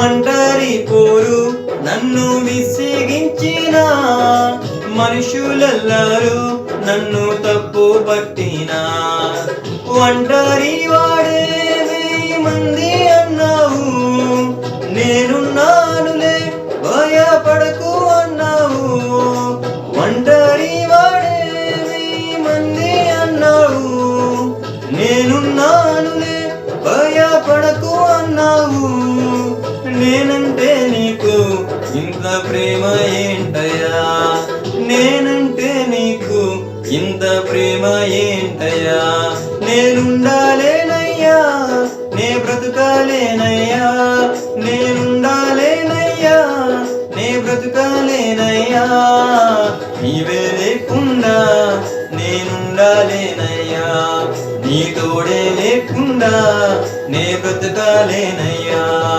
ఒంటరి పోరు నన్ను విసిగించిన మనుషులెల్లరూ నన్ను తప్పు పట్టినా ఒంటరి వాడే 1000 మంది అన్నావు నేనున్నానులే భయపడకు అన్నావు ఒంటరి వాడే 1000 మంది అన్నావు నేనున్నానులే భయపడకు అన్నావు నేనంటే నీకు ఇంత ప్రేమ ఏంటయ్యా నేనంటే నీకు ఇంత ప్రేమ ఏంటయ్యా నేనుండాలేనయ్యా నే బ్రతుకాలేనయ్యా నేనుండాలేనయ్యా నే బ్రతుకాలేనయ్యా నీవే లేకుండా నేనుండాలేనయ్యా నీ తోడే లేకుండా నే బ్రతుకాలేనయ్యా